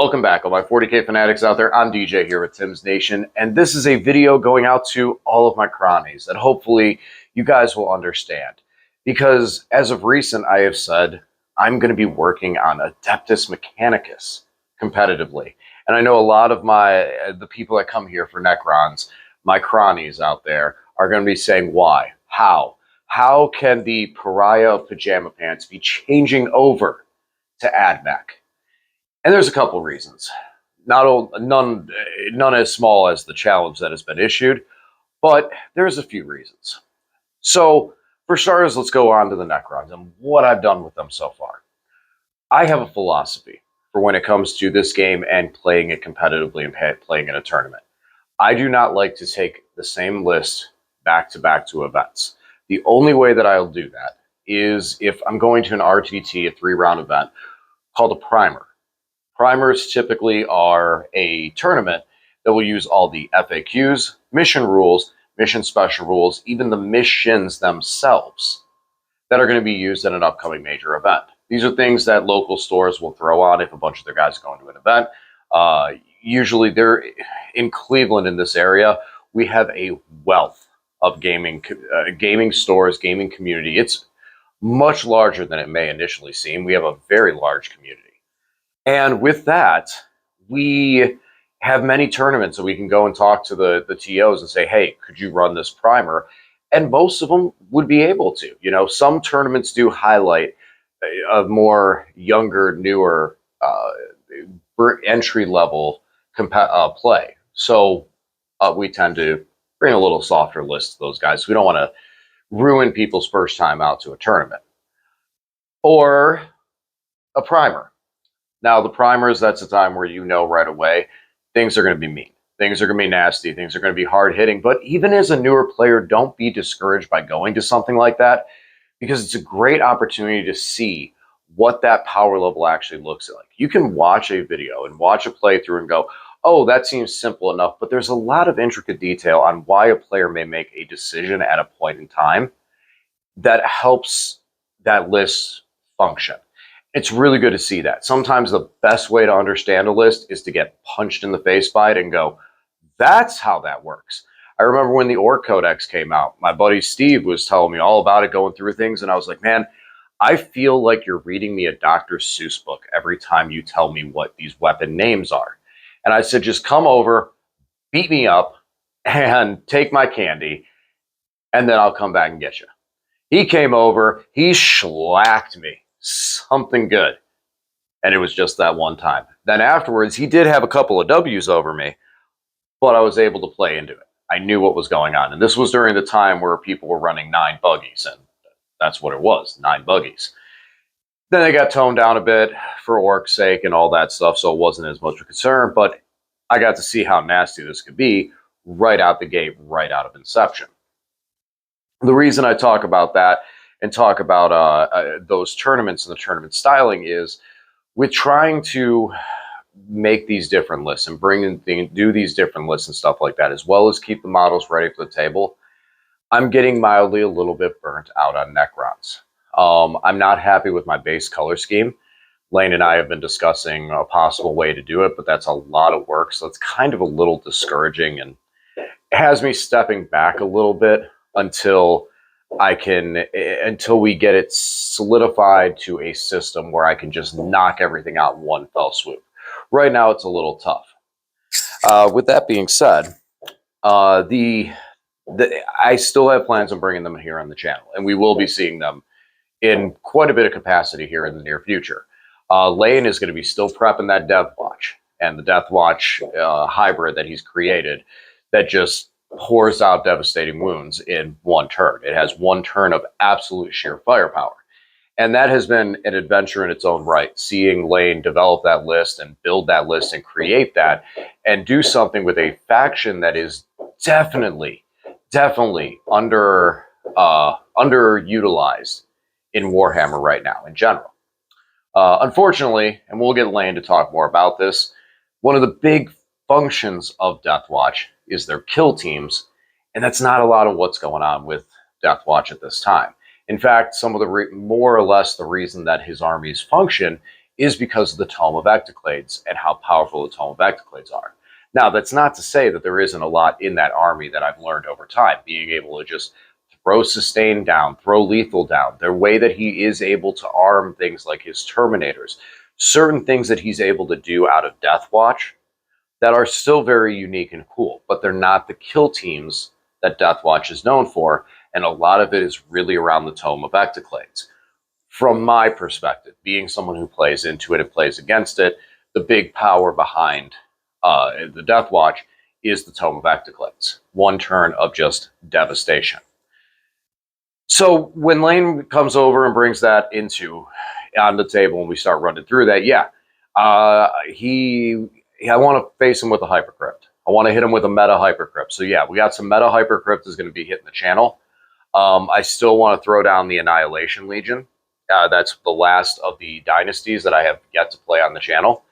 Welcome back, all my 40K fanatics out there. I'm DJ here with Tim's Nation, and this is a video going out to all of my cronies that hopefully you guys will understand. Because as of recent, I have said I'm going to be working on Adeptus Mechanicus competitively. And I know a lot of the people that come here for Necrons, my cronies out there, are going to be saying, why? How? How can the pariah of pajama pants be changing over to add Mech? And there's a couple reasons. None as small as the challenge that has been issued, but there's a few reasons. So, for starters, let's go on to the Necrons and what I've done with them so far. I have a philosophy for when it comes to this game and playing it competitively and playing in a tournament. I do not like to take the same list back to back to events. The only way that I'll do that is if I'm going to an RTT, a 3-round event, called a primer. Primers typically are a tournament that will use all the FAQs, mission rules, mission special rules, even the missions themselves that are going to be used in an upcoming major event. These are things that local stores will throw on if a bunch of their guys are going to an event. Usually they're in Cleveland in this area. We have a wealth of gaming stores, gaming community. It's much larger than it may initially seem. We have a very large community. And with that, we have many tournaments that we can go and talk to the TOs and say, hey, could you run this primer? And most of them would be able to. You know, some tournaments do highlight a more younger, newer, entry-level play. So we tend to bring a little softer list to those guys. We don't want to ruin people's first time out to a tournament. Or a primer. Now, the primers, that's a time where you know right away things are going to be mean. Things are going to be nasty. Things are going to be hard-hitting. But even as a newer player, don't be discouraged by going to something like that because it's a great opportunity to see what that power level actually looks like. You can watch a video and watch a playthrough and go, oh, that seems simple enough. But there's a lot of intricate detail on why a player may make a decision at a point in time that helps that list function. It's really good to see that. Sometimes the best way to understand a list is to get punched in the face by it and go, that's how that works. I remember when the Orc Codex came out, my buddy Steve was telling me all about it, going through things, and I was like, man, I feel like you're reading me a Dr. Seuss book every time you tell me what these weapon names are. And I said, just come over, beat me up, and take my candy, and then I'll come back and get you. He came over, he shellacked me. Something good. And it was just that one time. Then afterwards, he did have a couple of W's over me, but I was able to play into it. I knew what was going on. And this was during the time where people were running 9 buggies, and that's what it was, 9 buggies. Then they got toned down a bit for Orc's sake and all that stuff, so it wasn't as much of a concern, but I got to see how nasty this could be right out the gate, right out of inception. The reason I talk about that and talk about those tournaments and the tournament styling is with trying to make these different lists and do these different lists and stuff like that, as well as keep the models ready for the table. I'm getting mildly a little bit burnt out on Necrons. I'm not happy with my base color scheme. Lane and I have been discussing a possible way to do it, but that's a lot of work, so it's kind of a little discouraging and has me stepping back a little bit until we get it solidified to a system where I can just knock everything out in one fell swoop. Right now, it's a little tough. With that being said, I still have plans on bringing them here on the channel, and we will be seeing them in quite a bit of capacity here in the near future. Lane is going to be still prepping that Death Watch, and the Death Watch hybrid that he's created that just pours out devastating wounds in one turn. It has one turn of absolute sheer firepower. And that has been an adventure in its own right, seeing Lane develop that list and build that list and create that and do something with a faction that is definitely underutilized in Warhammer right now in general. Unfortunately, and we'll get Lane to talk more about this, one of the big functions of Death Watch is their kill teams, and that's not a lot of what's going on with Death Watch at this time. In fact, some of the more or less the reason that his armies function is because of the Tome of Ectoclades and how powerful the Tome of Ectoclades are. Now, that's not to say that there isn't a lot in that army that I've learned over time, being able to just throw sustain down, throw lethal down, the way that he is able to arm things like his Terminators, certain things that he's able to do out of Death Watch that are still very unique and cool, but they're not the kill teams that Death Watch is known for, and a lot of it is really around the Tome of Ectoclades. From my perspective, being someone who plays into it and plays against it, the big power behind the Death Watch is the Tome of Ectoclades. One turn of just devastation. So when Lane comes over and brings that on the table and we start running through that, I want to face him with a Hypercrypt. I want to hit him with a meta Hypercrypt. So yeah, we got some meta Hypercrypt is going to be hitting the channel. I still want to throw down the Annihilation Legion. That's the last of the dynasties that I have yet to play on the channel.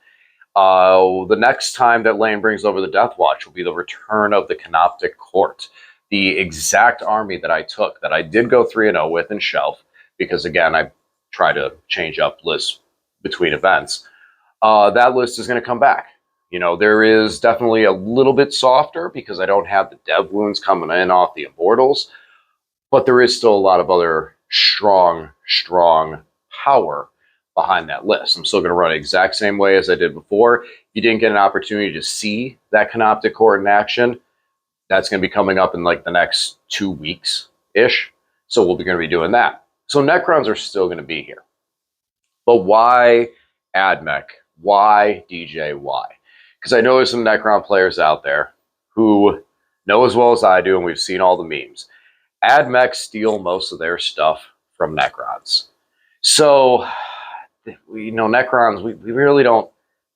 The next time that Lane brings over the Death Watch will be the return of the Canoptic Court, the exact army that I took, that I did go 3-0 with in Shelf, because again, I try to change up lists between events. That list is going to come back. You know, there is definitely a little bit softer because I don't have the dev wounds coming in off the Immortals, but there is still a lot of other strong power behind that list. I'm still going to run it exact same way as I did before. If you didn't get an opportunity to see that Canoptic Court in action, that's going to be coming up in like the next 2 weeks-ish. So we'll be going to be doing that. So Necrons are still going to be here. But why AdMech? Why DJ? Why? Because I know there's some Necron players out there who know as well as I do, and we've seen all the memes. AdMech steal most of their stuff from Necrons. So, Necrons, we really don't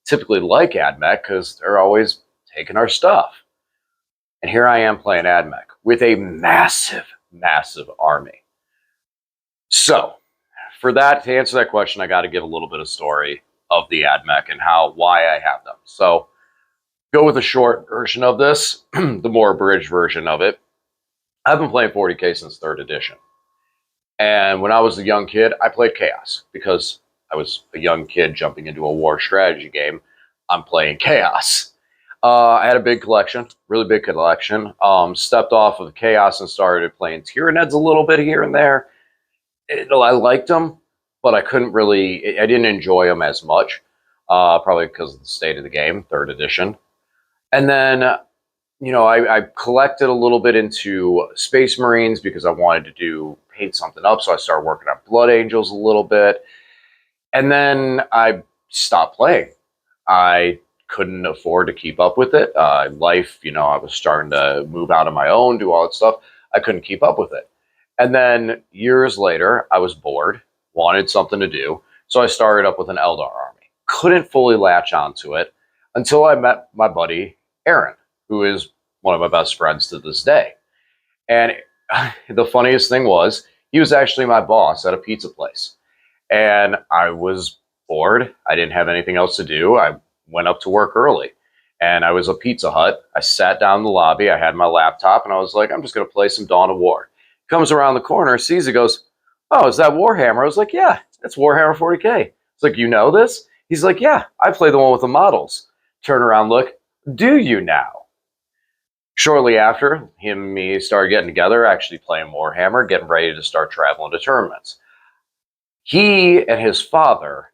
typically like AdMech because they're always taking our stuff. And here I am playing AdMech with a massive army. So, for that, to answer that question, I got to give a little bit of story of the AdMech and why I have them. So, go with a short version of this, the more abridged version of it. I've been playing 40K since 3rd edition. And when I was a young kid, I played Chaos because I was a young kid jumping into a war strategy game. I'm playing Chaos. I had a big collection, really big collection. Stepped off of Chaos and started playing Tyranids a little bit here and there. I liked them, but I didn't enjoy them as much, probably because of the state of the game, 3rd edition. And then, I collected a little bit into Space Marines because I wanted to paint something up, so I started working on Blood Angels a little bit. And then I stopped playing. I couldn't afford to keep up with it. Life, I was starting to move out on my own, do all that stuff. I couldn't keep up with it. And then years later, I was bored, wanted something to do, so I started up with an Eldar army. Couldn't fully latch onto it until I met my buddy Aaron, who is one of my best friends to this day. And the funniest thing was, he was actually my boss at a pizza place. And I was bored. I didn't have anything else to do. I went up to work early. And I was at Pizza Hut. I sat down in the lobby. I had my laptop. And I was like, I'm just going to play some Dawn of War. Comes around the corner, sees it, goes, oh, is that Warhammer? I was like, yeah, that's Warhammer 40K. It's like, you know this? He's like, yeah, I play the one with the models. Turn around, look, do you now? Shortly after, him and me started getting together, actually playing Warhammer, getting ready to start traveling to tournaments. He and his father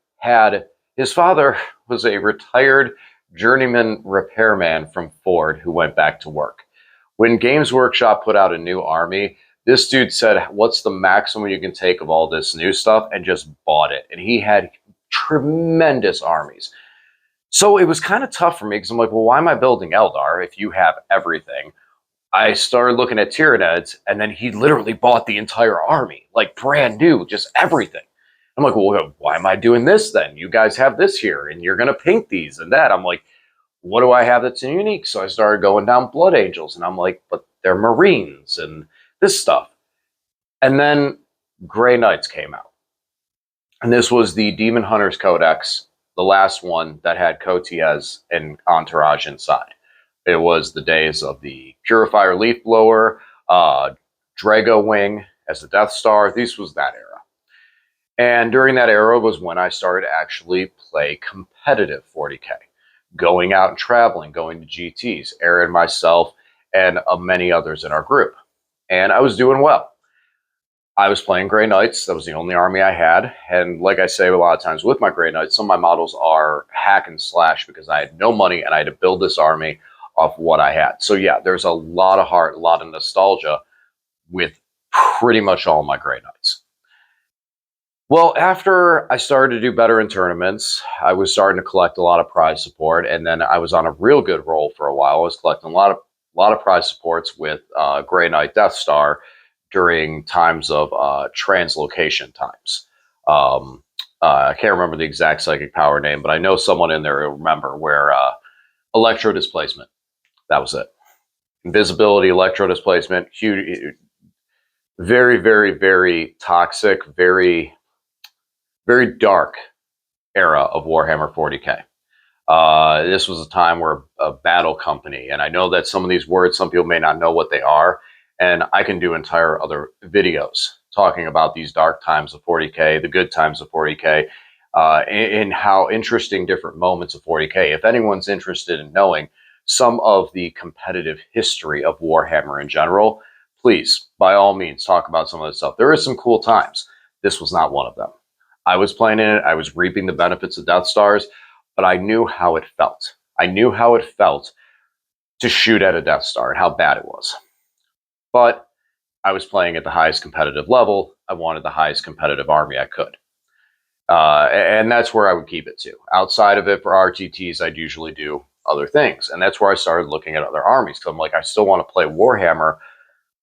was a retired journeyman repairman from Ford who went back to work. When Games Workshop put out a new army, this dude said, what's the maximum you can take of all this new stuff, and just bought it. And he had tremendous armies. So it was kind of tough for me because I'm like, well, why am I building Eldar if you have everything? I started looking at Tyranids, and then he literally bought the entire army, like brand new, just everything. I'm like, well, why am I doing this then? You guys have this here, and you're going to paint these and that. I'm like, what do I have that's unique? So I started going down Blood Angels, and I'm like, but they're Marines and this stuff. And then Grey Knights came out. And this was the Demon Hunters Codex, the last one that had Cotiez and Entourage inside. It was the days of the Purifier Leaf Blower, Drago Wing as the Death Star. This was that era. And during that era was when I started to actually play competitive 40K, going out and traveling, going to GTs, Aaron, myself, and many others in our group. And I was doing well. I was playing Grey Knights. That was the only army I had. And like I say a lot of times with my Grey Knights, some of my models are hack and slash because I had no money and I had to build this army off what I had. So yeah, there's a lot of heart, a lot of nostalgia with pretty much all my Grey Knights. Well, after I started to do better in tournaments, I was starting to collect a lot of prize support, and then I was on a real good roll for a while. I was collecting a lot of prize supports with Grey Knight Death Star during times of translocation times. I can't remember the exact psychic power name, but I know someone in there will remember where electro displacement. That was it. Invisibility, electro displacement, huge, very, very, very toxic, very, very dark era of Warhammer 40K. This was a time where a battle company, and I know that some of these words, some people may not know what they are, and I can do entire other videos talking about these dark times of 40K, the good times of 40K, and how interesting different moments of 40K. If anyone's interested in knowing some of the competitive history of Warhammer in general, please, by all means, talk about some of this stuff. There is some cool times. This was not one of them. I was playing in it. I was reaping the benefits of Death Stars, but I knew how it felt. I knew how it felt to shoot at a Death Star and how bad it was. But I was playing at the highest competitive level. I wanted the highest competitive army I could. And that's where I would keep it to. Outside of it, for RTTs, I'd usually do other things. And that's where I started looking at other armies. Because I'm like, I still want to play Warhammer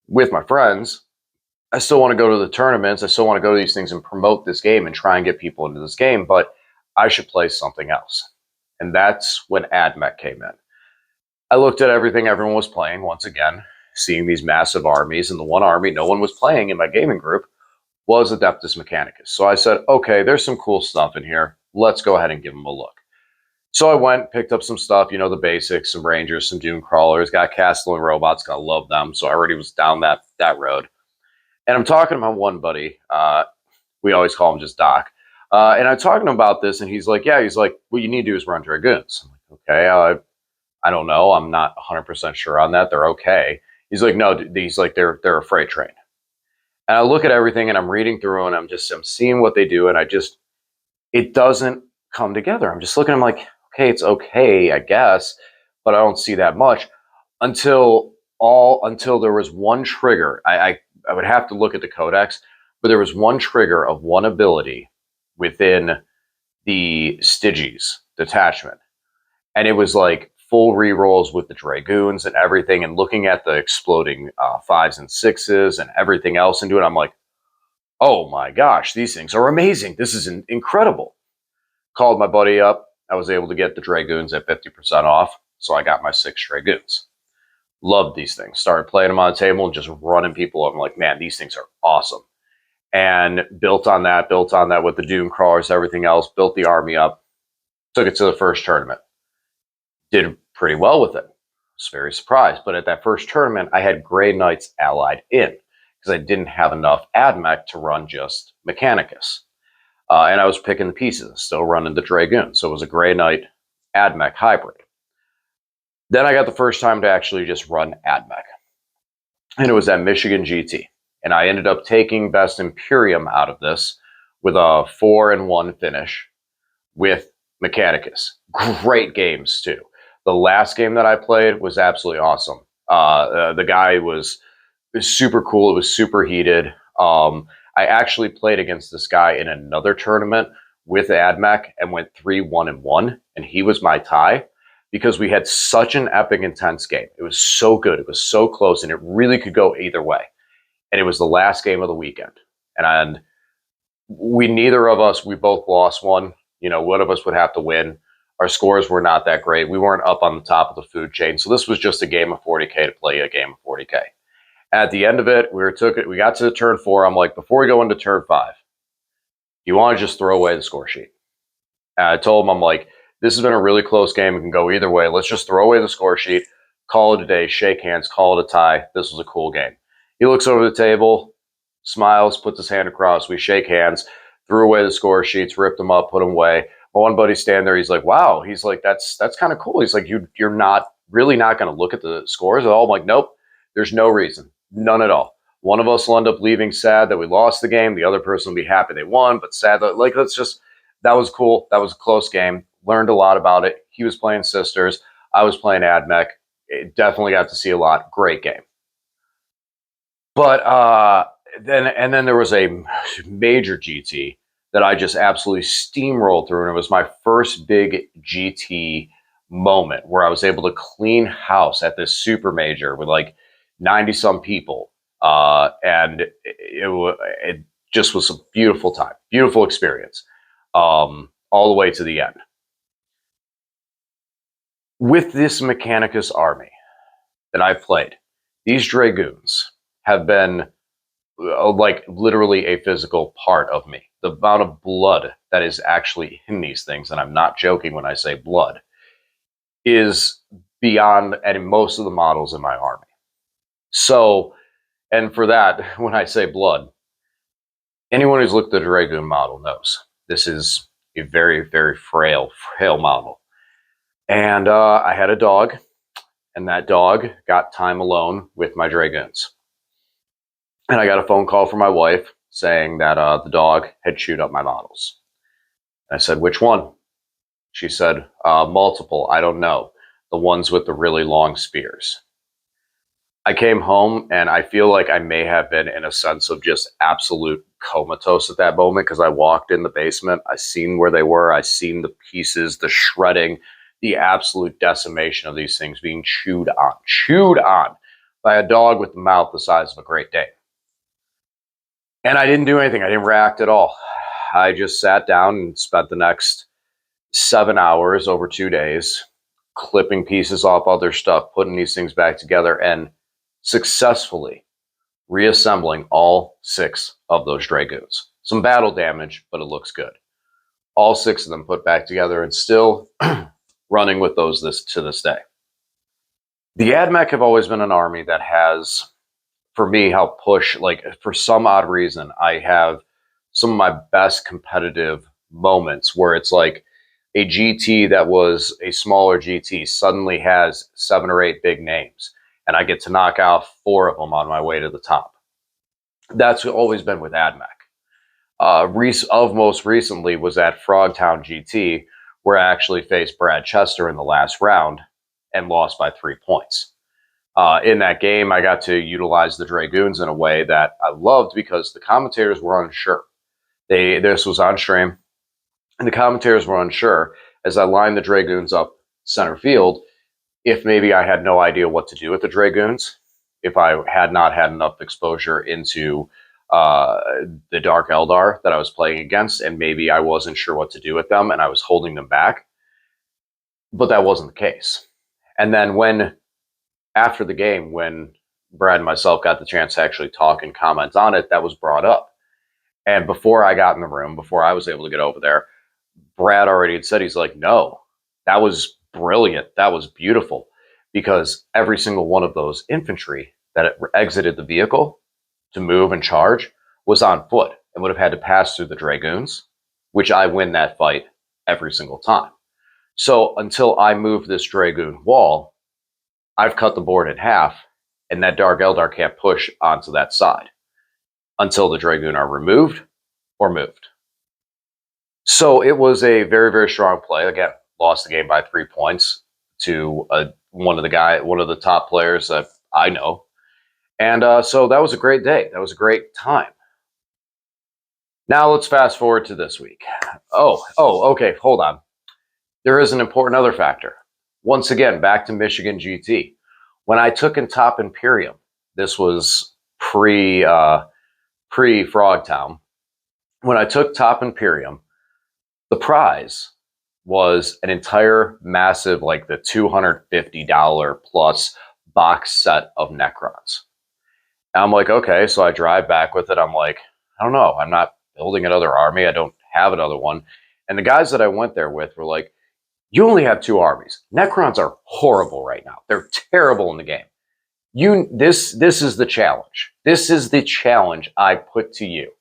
with my friends. I still want to go to the tournaments. I still want to go to these things and promote this game and try and get people into this game. But I should play something else. And that's when Mech came in. I looked at everything everyone was playing, once again, seeing these massive armies. And the one army no one was playing in my gaming group was Adeptus Mechanicus. So I said, okay, there's some cool stuff in here. Let's go ahead and give them a look. So I went, picked up some stuff, you know, the basics, some Rangers, some Doom Crawlers, got Castellan robots, gotta love them. So I already was down that road. And I'm talking to my one buddy. We always call him just Doc. And I'm talking about this, and he's like, he's like, what you need to do is run Dragoons. I'm like, okay, I don't know. I'm not 100% sure on that. They're okay. He's like, no, these like they're a freight train. And I look at everything, and I'm reading through, and I'm seeing what they do, and it doesn't come together. I'm just looking, I'm like, okay, it's okay, I guess, but I don't see that much until there was one trigger. I would have to look at the codex, but there was one trigger of one ability within the Styges detachment. And it was like full rerolls with the Dragoons and everything, and looking at the exploding 5s and 6s and everything else into it, I'm like, oh my gosh, these things are amazing. This is incredible. Called my buddy up. I was able to get the Dragoons at 50% off, so I got my 6 Dragoons. Loved these things. Started playing them on the table and just running people up. I'm like, man, these things are awesome. And built on that with the Doom Crawlers, everything else, built the army up, took it to the first tournament. Did pretty well with it. Was very surprised. But at that first tournament, I had Grey Knights allied in because I didn't have enough AdMech to run just Mechanicus. And I was picking the pieces, still running the Dragoon. So it was a Grey Knight AdMech hybrid. Then I got the first time to actually just run AdMech. And it was at Michigan GT. And I ended up taking Best Imperium out of this with a 4-1 finish with Mechanicus. Great games, too. The last game that I played was absolutely awesome. The guy was super cool. It was super heated. I actually played against this guy in another tournament with AdMech and went 3-1-1, and he was my tie because we had such an epic, intense game. It was so good. It was so close, and it really could go either way. And it was the last game of the weekend. And neither of us, we both lost one. You know, one of us would have to win. Our scores were not that great. We weren't up on the top of the food chain. So this was just a game of 40K to play a game of 40K. At the end of it, we got to turn 4. I'm like, before we go into turn 5, you want to just throw away the score sheet? And I told him, I'm like, this has been a really close game. It can go either way. Let's just throw away the score sheet, call it a day, shake hands, call it a tie. This was a cool game. He looks over the table, smiles, puts his hand across. We shake hands. threw away the score sheets, ripped them up, put them away. My one buddy stand there. He's like, "Wow." He's like, "That's kind of cool." He's like, "You're not really not going to look at the scores at all." I'm like, "Nope. There's no reason, none at all. One of us will end up leaving sad that we lost the game. The other person will be happy they won, but sad that like let's just." That was cool. That was a close game. Learned a lot about it. He was playing Sisters. I was playing Mech. It definitely got to see a lot. Great game. But then there was a major GT that I just absolutely steamrolled through, and it was my first big GT moment where I was able to clean house at this super major with like 90 some people, and it just was a beautiful time, beautiful experience, all the way to the end. With this Mechanicus army that I've played, these Dragoons have been like literally a physical part of me. The amount of blood that is actually in these things, and I'm not joking when I say blood, is beyond and most of the models in my army. So, and for that, when I say blood, anyone who's looked at the Dragoon model knows this is a very, very frail model. And I had a dog, and that dog got time alone with my Dragoons. And I got a phone call from my wife saying that the dog had chewed up my models. I said, "Which one?" She said, "Multiple. I don't know. The ones with the really long spears." I came home and I feel like I may have been in a sense of just absolute comatose at that moment because I walked in the basement. I seen where they were. I seen the pieces, the shredding, the absolute decimation of these things being chewed on by a dog with a mouth the size of a Great Dane. And I didn't do anything. I didn't react at all. I just sat down and spent the next 7 hours over 2 days clipping pieces off other stuff, putting these things back together, and successfully reassembling all 6 of those Dragoons. Some battle damage, but it looks good. All 6 of them put back together and still running with those to this day. The AdMech have always been an army that has, for me, helped push, like for some odd reason, I have some of my best competitive moments where it's like a GT that was a smaller GT suddenly has 7 or 8 big names, and I get to knock out 4 of them on my way to the top. That's always been with AdMech. Most recently was at Frogtown GT, where I actually faced Brad Chester in the last round and lost by 3 points. In that game, I got to utilize the Dragoons in a way that I loved because the commentators were unsure. This was on stream, and the commentators were unsure as I lined the Dragoons up center field if maybe I had no idea what to do with the Dragoons, if I had not had enough exposure into the Dark Eldar that I was playing against, and maybe I wasn't sure what to do with them and I was holding them back. But that wasn't the case. And then after the game, when Brad and myself got the chance to actually talk and comment on it, that was brought up. And before I got in the room, before I was able to get over there, Brad already had said, he's like, "No, that was brilliant. That was beautiful." Because every single one of those infantry that exited the vehicle to move and charge was on foot and would have had to pass through the Dragoons, which I win that fight every single time. So until I move this Dragoon wall, I've cut the board in half, and that Dark Eldar can't push onto that side until the Dragoon are removed or moved. So it was a very, very strong play. Again, lost the game by 3 points to one of the top players that I know. And so that was a great day. That was a great time. Now let's fast forward to this week. Okay, hold on. There is an important other factor. Once again, back to Michigan GT. When I took in Top Imperium, this was pre Frogtown. When I took Top Imperium, the prize was an entire massive, like the $250 plus box set of Necrons. And I'm like, okay, so I drive back with it. I'm like, I don't know. I'm not building another army. I don't have another one. And the guys that I went there with were like, "You only have 2 armies. Necrons are horrible right now. They're terrible in the game. This is the challenge. This is the challenge I put to you.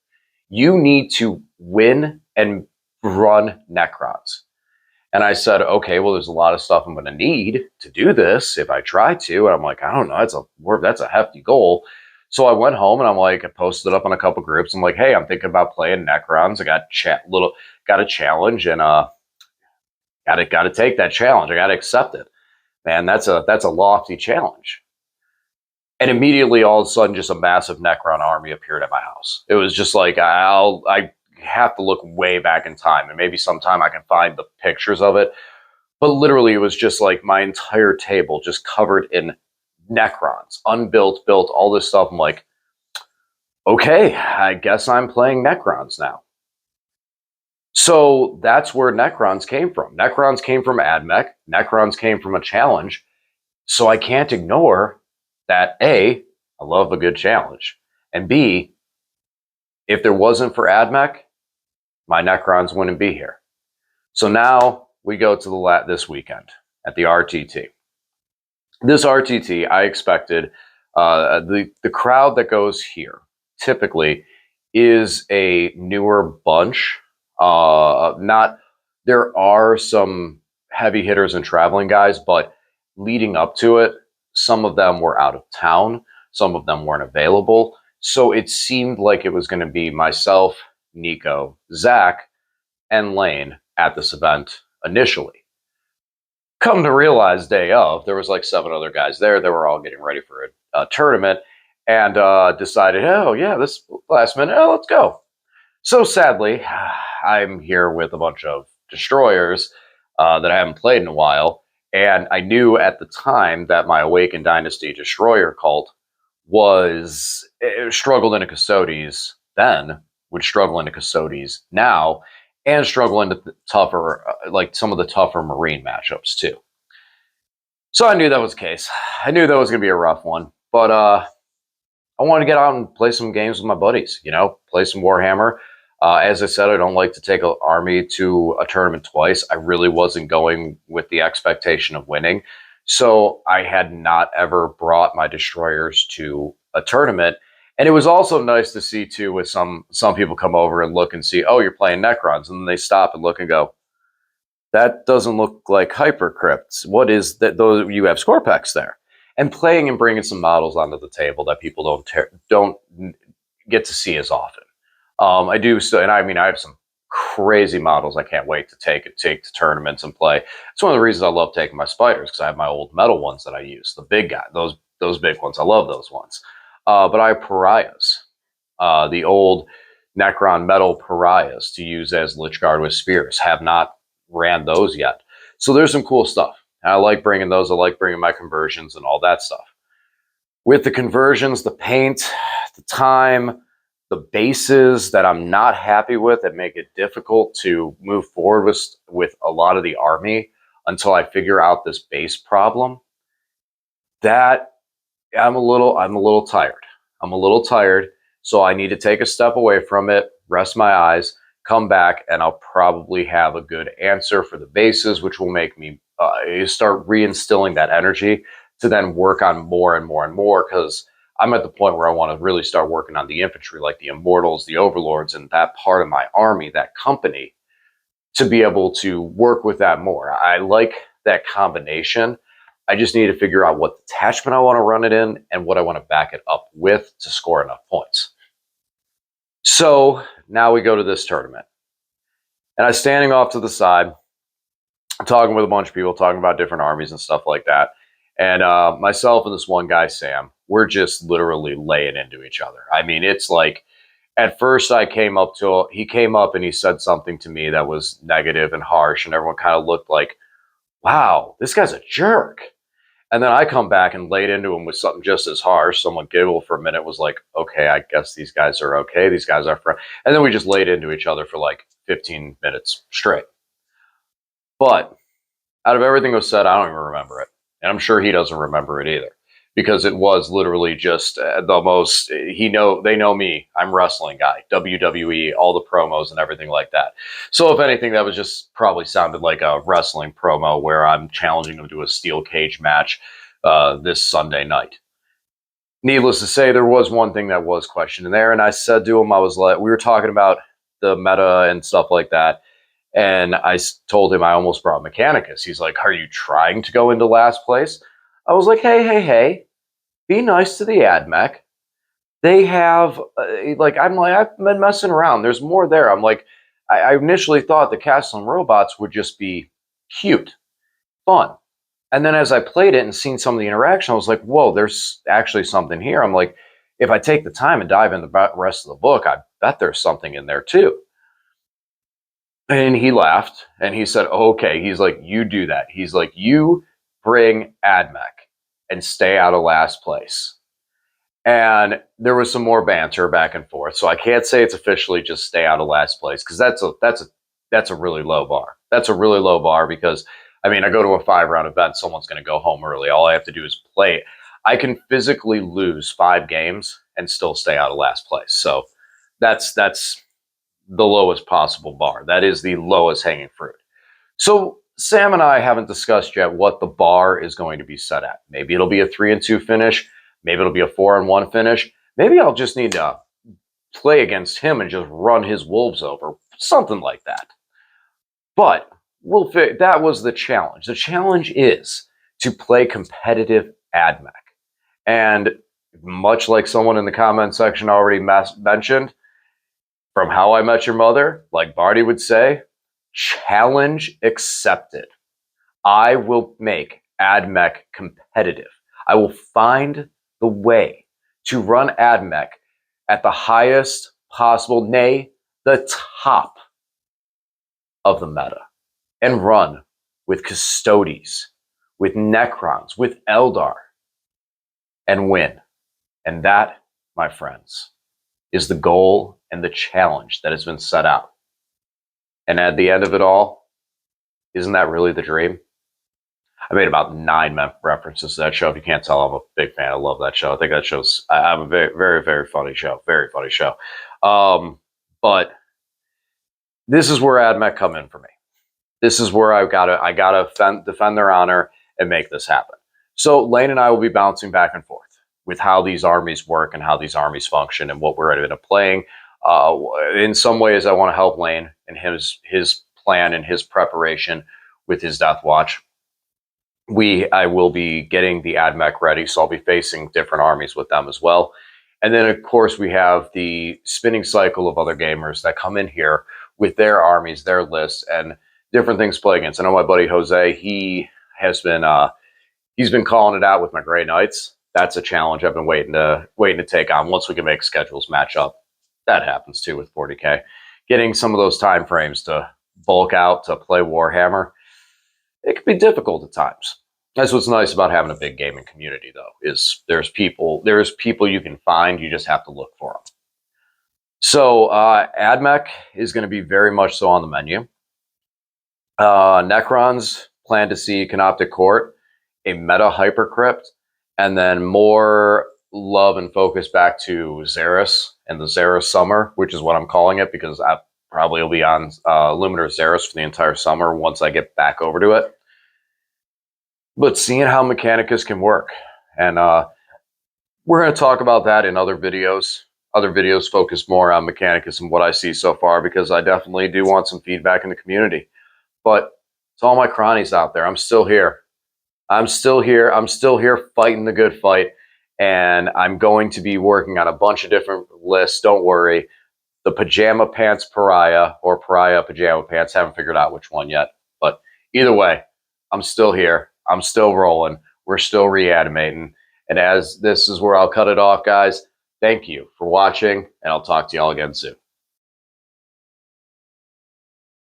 You need to win and run Necrons. And I said, okay, well, there's a lot of stuff I'm going to need to do this if I try to. And I'm like, I don't know, that's a hefty goal. So I went home and I'm like, I posted it up on a couple groups. I'm like, hey, I'm thinking about playing Necrons. I got a challenge, and got to take that challenge. I got to accept it. Man, that's a lofty challenge. And immediately, all of a sudden, just a massive Necron army appeared at my house. It was just like I have to look way back in time, and maybe sometime I can find the pictures of it. But literally, it was just like my entire table just covered in Necrons, unbuilt, built, all this stuff. I'm like, okay, I guess I'm playing Necrons now. So that's where Necrons came from. Necrons came from AdMech. Necrons came from a challenge. So I can't ignore that A, I love a good challenge. And B, if there wasn't for AdMech, my Necrons wouldn't be here. So now we go to this weekend at the RTT. This RTT, I expected the crowd that goes here typically is a newer bunch. Not There are some heavy hitters and traveling guys, but leading up to it, some of them were out of town, some of them weren't available. So it seemed like it was going to be myself, Nico, Zach, and Lane at this event initially. Come to realize, day of, there was like 7 other guys there. They were all getting ready for a tournament, and decided, oh yeah, this last minute, oh, let's go. So sadly, I'm here with a bunch of destroyers that I haven't played in a while, and I knew at the time that my Awakened Dynasty destroyer cult was struggled into Custodes then, would struggle into Custodes now, and struggle into tougher, like some of the tougher Marine matchups too. So I knew that was the case. I knew that was going to be a rough one, but I wanted to get out and play some games with my buddies, play some Warhammer. As I said, I don't like to take an army to a tournament twice. I really wasn't going with the expectation of winning. So I had not ever brought my destroyers to a tournament. And it was also nice to see, too, with some people come over and look and see, oh, you're playing Necrons. And then they stop and look and go, that doesn't look like Hypercrypts. What is that? Those you have Scorpex there. And playing and bringing some models onto the table that people don't get to see as often. I do still, and I mean, I have some crazy models I can't wait to take to tournaments and play. It's one of the reasons I love taking my spiders, because I have my old metal ones that I use, the big guy, those big ones. I love those ones. But I have pariahs, the old Necron metal pariahs to use as Lich Guard with spears. Have not ran those yet. So there's some cool stuff. I like bringing those. I like bringing my conversions and all that stuff. With the conversions, the paint, the time, the bases that I'm not happy with that make it difficult to move forward with a lot of the army until I figure out this base problem, that I'm a little tired. I'm a little tired, so I need to take a step away from it, rest my eyes, come back, and I'll probably have a good answer for the bases, which will make me start reinstilling that energy to then work on more and more and more, because I'm at the point where I want to really start working on the infantry, like the Immortals, the Overlords, and that part of my army, that company, to be able to work with that more. I like that combination. I just need to figure out what detachment I want to run it in and what I want to back it up with to score enough points. So now we go to this tournament. And I'm standing off to the side, talking with a bunch of people, talking about different armies and stuff like that. And myself and this one guy, Sam, we're just literally laying into each other. I mean, it's like, at first he came up and he said something to me that was negative and harsh, and everyone kind of looked like, wow, this guy's a jerk. And then I come back and laid into him with something just as harsh. Someone giggled for a minute, was like, okay, I guess these guys are okay. These guys are friends. And then we just laid into each other for like 15 minutes straight. But out of everything that was said, I don't even remember it. And I'm sure he doesn't remember it either, because it was literally just the most, they know me. I'm wrestling guy, WWE, all the promos and everything like that. So if anything, that was just probably sounded like a wrestling promo where I'm challenging him to a steel cage match this Sunday night. needless to say, there was one thing that was questioned in there, and I said to him, I was like, we were talking about the meta and stuff like that, and I told him I almost brought Mechanicus. He's like, "Are you trying to go into last place?" I was like, "Hey, be nice to the AdMech. They have I've been messing around. There's more there." I'm like, I initially thought the Castle and Robots would just be cute, fun. And then as I played it and seen some of the interaction, I was like, whoa, there's actually something here. I'm like, if I take the time and dive in the rest of the book, I bet there's something in there too. And he laughed and he said, okay. He's like, you do that. He's like, you bring AdMech and stay out of last place. And there was some more banter back and forth. So I can't say it's officially just stay out of last place, because that's a really low bar. That's a really low bar because I mean, I go to a 5-round event, someone's going to go home early. All I have to do is play. I can physically lose 5 games and still stay out of last place. So that's the lowest possible bar. That is the lowest hanging fruit. So Sam and I haven't discussed yet what the bar is going to be set at. Maybe it'll be a 3-2 finish. Maybe it'll be a 4-1 finish. Maybe I'll just need to play against him and just run his wolves over. Something like that. But that was the challenge. The challenge is to play competitive AdMech. And much like someone in the comment section already mentioned, from How I Met Your Mother, like Barney would say, challenge accepted. I will make AdMech competitive. I will find the way to run AdMech at the highest possible, nay, the top of the meta, and run with Custodes, with Necrons, with Eldar, and win. And that, my friends, is the goal and the challenge that has been set out. And at the end of it all, isn't that really the dream? I made about 9 references to that show. If you can't tell, I'm a big fan. I love that show. I think that show's I'm a very, very, very funny show. Very funny show. But this is where AdMech come in for me. This is where I gotta defend their honor and make this happen. So Lane and I will be bouncing back and forth with how these armies work and how these armies function and what we're end up playing. In some ways, I want to help Lane and his plan and his preparation with his Death Watch. I will be getting the AdMech ready, so I'll be facing different armies with them as well. And then, of course, we have the spinning cycle of other gamers that come in here with their armies, their lists, and different things to play against. I know my buddy Jose, he has been he's been calling it out with my Grey Knights. That's a challenge I've been waiting to take on once we can make schedules match up. That happens too with 40K. Getting some of those time frames to bulk out to play Warhammer, it can be difficult at times. That's what's nice about having a big gaming community, though, is there's people you can find. You just have to look for them. So AdMech is going to be very much so on the menu. Necrons plan to see Canoptic Court, a meta Hypercrypt, and then more love and focus back to Xeris and the Xeris Summer, which is what I'm calling it, because I probably will be on Luminar Xeris for the entire summer once I get back over to it. But seeing how Mechanicus can work. And we're going to talk about that in other videos. Other videos focus more on Mechanicus and what I see so far, because I definitely do want some feedback in the community. But to all my cronies out there, I'm still here. I'm still here. I'm still here fighting the good fight. And I'm going to be working on a bunch of different lists. Don't worry. The Pajama Pants Pariah or Pariah Pajama Pants. Haven't figured out which one yet. But either way, I'm still here. I'm still rolling. We're still reanimating. And as this is where I'll cut it off, guys. Thank you for watching, and I'll talk to y'all again soon.